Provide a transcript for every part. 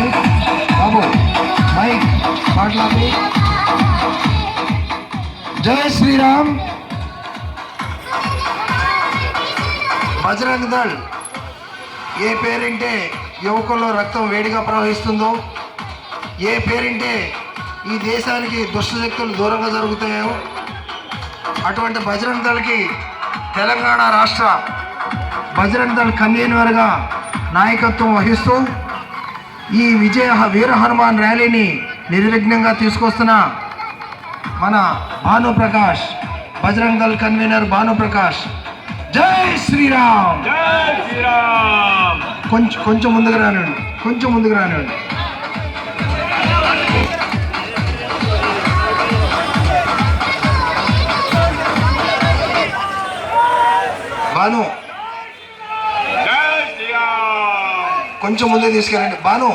Mic బాబు, mic మాట్లాడి. జై శ్రీరామ్. బజరంగ్ దళ్ ఏ పేరింటే యువకుల్లో రక్తం వేడిగా ప్రవహిస్తుందో, ఏ పేరింటే ఈ దేశానికి దుష్టశక్తులు దూరంగా జరుగుతాయో అటువంటి బజరంగ్ దళ్కి తెలంగాణ రాష్ట్ర బజరంగ్ దళ్ కన్వీనర్గా నాయకత్వం వహిస్తూ ఈ వీర హనుమాన్ ర్యాలీని నిర్విఘ్నంగా తీసుకొస్తున్న మన భానుప్రకాష్, బజరంగ్ దళ్ కన్వీనర్ భానుప్రకాష్. జై శ్రీరామ్. జై శ్రీరామ్. కొంచెం ముందుకు రానండి, కొంచెం ముందుకు రానండి. భాను కొంచెం ముందే తీసుకెళ్ళండి. భాను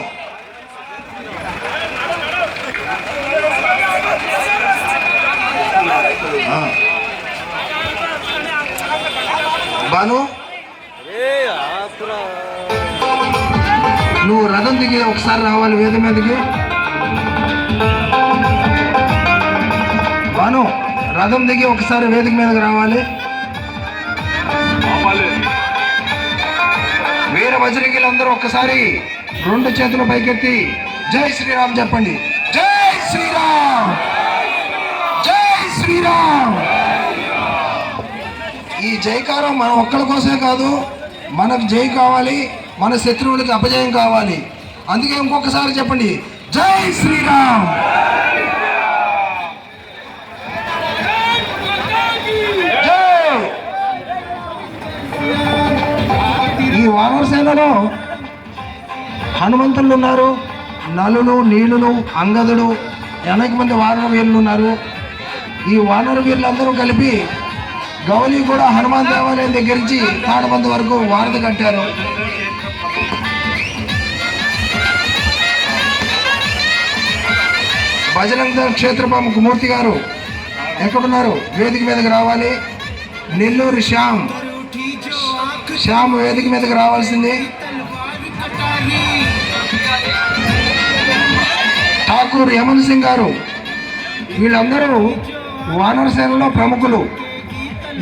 భాను నువ్వు రథం దిగి ఒకసారి రావాలి వేద మీదకి. భాను రథం దిగి ఒకసారి వేదిక మీదకి రావాలి. వీర బజరంగీలందరూ ఒక్కసారి రెండు చేతులు పైకెత్తి జై శ్రీరామ్ చెప్పండి. జై శ్రీరామ్, జై శ్రీరామ్. ఈ జైకారం మన ఒక్కరి కోసమే కాదు, మనకు జై కావాలి, మన శత్రువులకి అపజయం కావాలి. అందుకే ఇంకొకసారి చెప్పండి జై శ్రీరామ్. ఈ వానర సేనలో హనుమంతులు ఉన్నారు, నలులు, నీలులు, అంగదుడు, అనేక మంది వానర వీరులు ఉన్నారు. ఈ వానర వీరులందరూ కలిపి గౌలి కూడా హనుమాన్ దేవాలయం దగ్గర నుంచి తాడబంది వరకు వారధి కట్టారు. బజరంగ దళ్ క్షేత్ర ప్రముఖ మూర్తి గారు ఎక్కడున్నారు? వేదిక మీదకి రావాలి. నెల్లూరు శ్యామ్ వేదిక మీదకి రావాల్సింది. ఠాకూర్ యమన్ సింగ్ గారు, వీళ్ళందరూ వానర సేనలో ప్రముఖులు.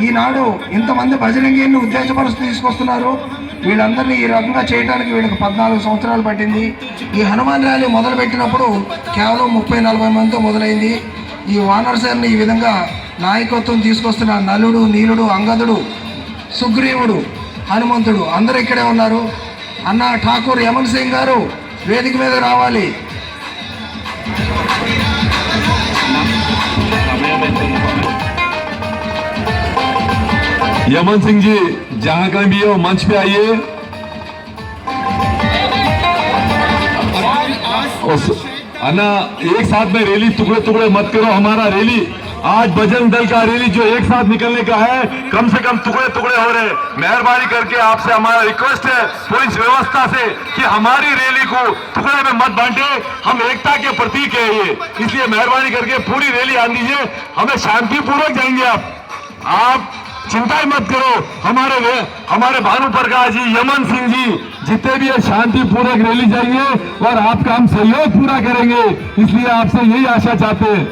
ఈనాడు ఇంతమంది బజరంగీని ఉద్దేశపరుస్తూ తీసుకొస్తున్నారు. వీళ్ళందరినీ ఈ రకంగా చేయడానికి వీళ్ళకి 14 సంవత్సరాలు పట్టింది. ఈ హనుమాన్ ర్యాలీ మొదలుపెట్టినప్పుడు కేవలం 30-40 మందితో మొదలైంది. ఈ వానర సేనని ఈ విధంగా నాయకత్వం తీసుకొస్తున్న నలుడు, నీలుడు, అంగదుడు, సుగ్రీవుడు, హనుమంతుడు అందరూ ఇక్కడే ఉన్నారు. అన్న ఠాకూర్ యమన్ సింగ్ గారు వేదిక మీద రావాలి. यमन सिंह जी जहां कहीं भी हो मंच पे आइए. अन्ना एक साथ में रैली टुकड़े टुकड़े मत करो. हमारा रैली आज बजरंग दल का रैली जो एक साथ निकलने का है, कम से कम टुकड़े टुकड़े हो रहे. मेहरबानी करके आपसे हमारा रिक्वेस्ट है पुलिस व्यवस्था से कि हमारी रैली को टुकड़े में मत बांटे. हम एकता के प्रतीक है ये, इसलिए मेहरबानी करके पूरी रैली आन दीजिए. हमें शांतिपूर्वक जाएंगे. आप चिंता ही मत करो. हमारे भानुप्रकाश जी, यमन सिंह जी जितने भी है शांति पूर्वक रैली जाएंगे और आपका हम सहयोग पूरा करेंगे. इसलिए आपसे यही आशा चाहते हैं.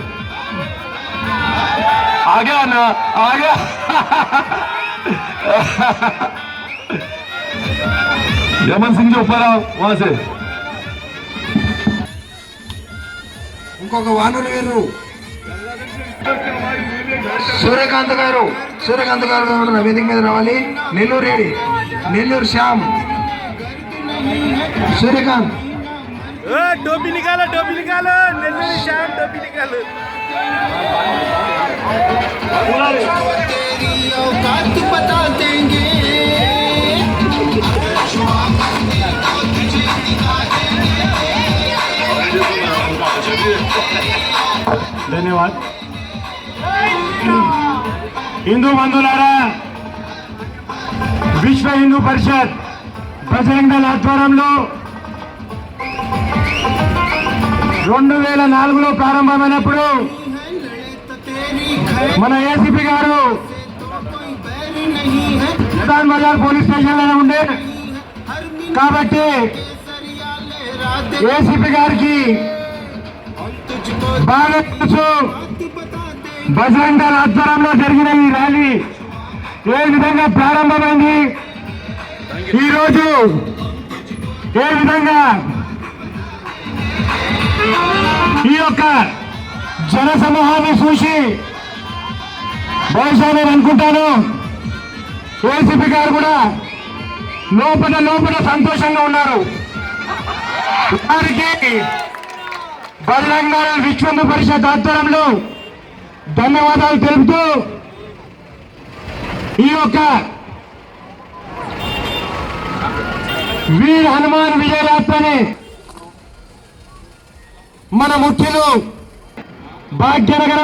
आ गया ना, आ गया. यमन सिंह जी ऊपर आओ वहां से. ఇంకొక వానర వీరు సూర్యకాంత్ గారు వేదిక మీద రావాలి. నెల్లూరు శ్యామ్, సూర్యకాంత్. टोपी निकालो, नेल्लूरी श्याम टोपी निकालो. तेरी औकात बता देंगे. धन्यवाद. हिंदू बंधुलारा, विश्व हिंदू परिषद बजरंग दल ఆధ్వర్యంలో 2004లో ప్రారంభమైనప్పుడు మన ఏసీపీ గారు నిజాం బజార్ పోలీస్ స్టేషన్లోనే ఉండే కాబట్టి ఏసీపీ గారికి బాగా తెలుసు బజరంగ దళ ఆధ్వర్యంలో జరిగిన ఈ ర్యాలీ ఏ విధంగా ప్రారంభమైంది, ఈరోజు ఏ విధంగా ఈ యొక్క జన సమూహాన్ని చూసి బహుశా నేను అనుకుంటాను ఏసీపీ గారు కూడా లోపల సంతోషంగా ఉన్నారు. వారికి బజరంగ దళ విశ్వ హిందూ పరిషత్ ఆధ్వర్యంలో ధన్యవాదాలు తెలుపుతూ ఈ యొక్క వీర్ హనుమాన్ విజయయాత్రని మన ముఖ్యులు భాగ్యనగరం